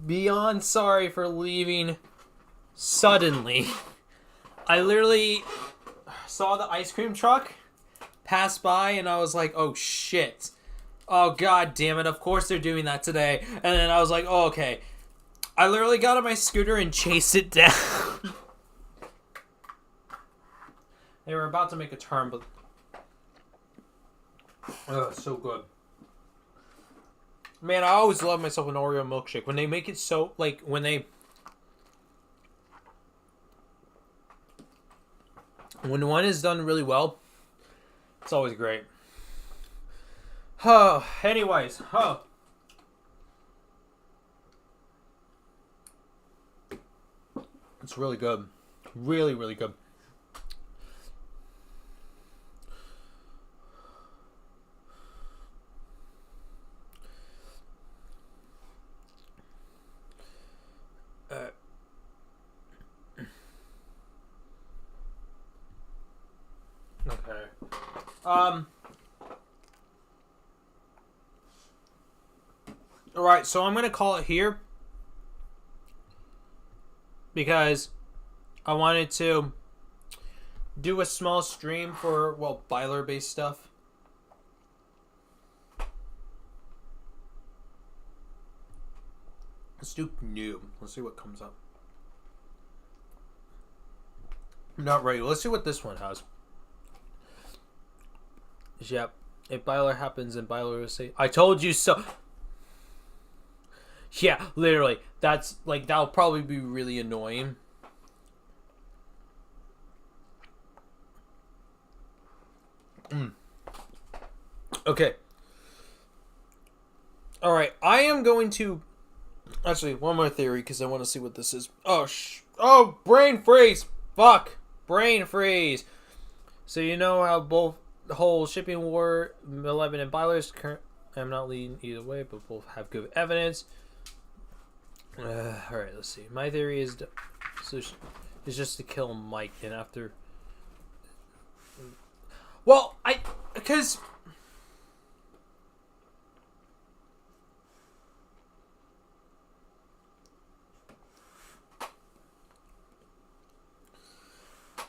beyond sorry for leaving suddenly. I literally saw the ice cream truck pass by and I was like, oh shit. Oh god damn it, of course they're doing that today. And then I was like, oh okay. I literally got on my scooter and chased it down. They were about to make a turn, but... oh, it's so good. Man, I always love myself an Oreo milkshake. When they make it so... like, when they... when one is done really well, it's always great. Oh, anyways. Oh. It's really good. Really, really good. Okay. Alright, so I'm going to call it here. Because I wanted to do a small stream for, well, Byler-based stuff. Let's do new. Let's see what comes up. I'm not ready. Let's see what this one has. Yep. If Byler happens, then Byler will say, I told you so. Yeah, literally. That's, like, that'll probably be really annoying. Okay. Alright, I am going to... actually, one more theory, because I want to see what this is. Oh, brain freeze! Fuck! Brain freeze! So you know how both the whole shipping war, 11 and Byler's current... I'm not leading either way, but both have good evidence. Alright, let's see. My theory is just to kill Mike, and after... well, because...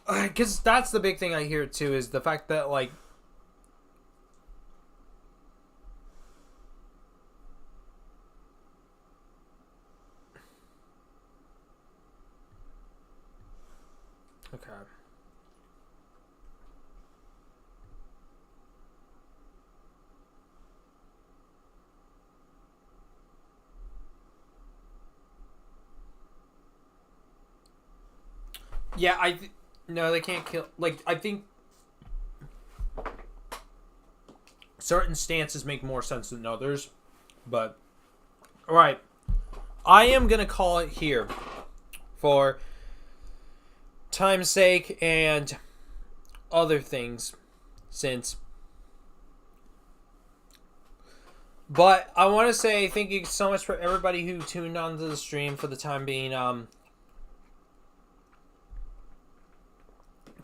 because that's the big thing I hear too, is the fact that, like, okay. Yeah, no, they can't kill... like, I think certain stances make more sense than others, but... alright. I am going to call it here for time's sake and other things, since... but I want to say thank you so much for everybody who tuned onto the stream for the time being.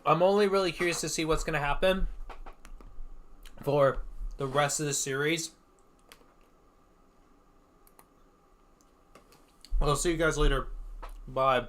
I'm only really curious to see what's going to happen for the rest of the series. I'll see you guys later. Bye.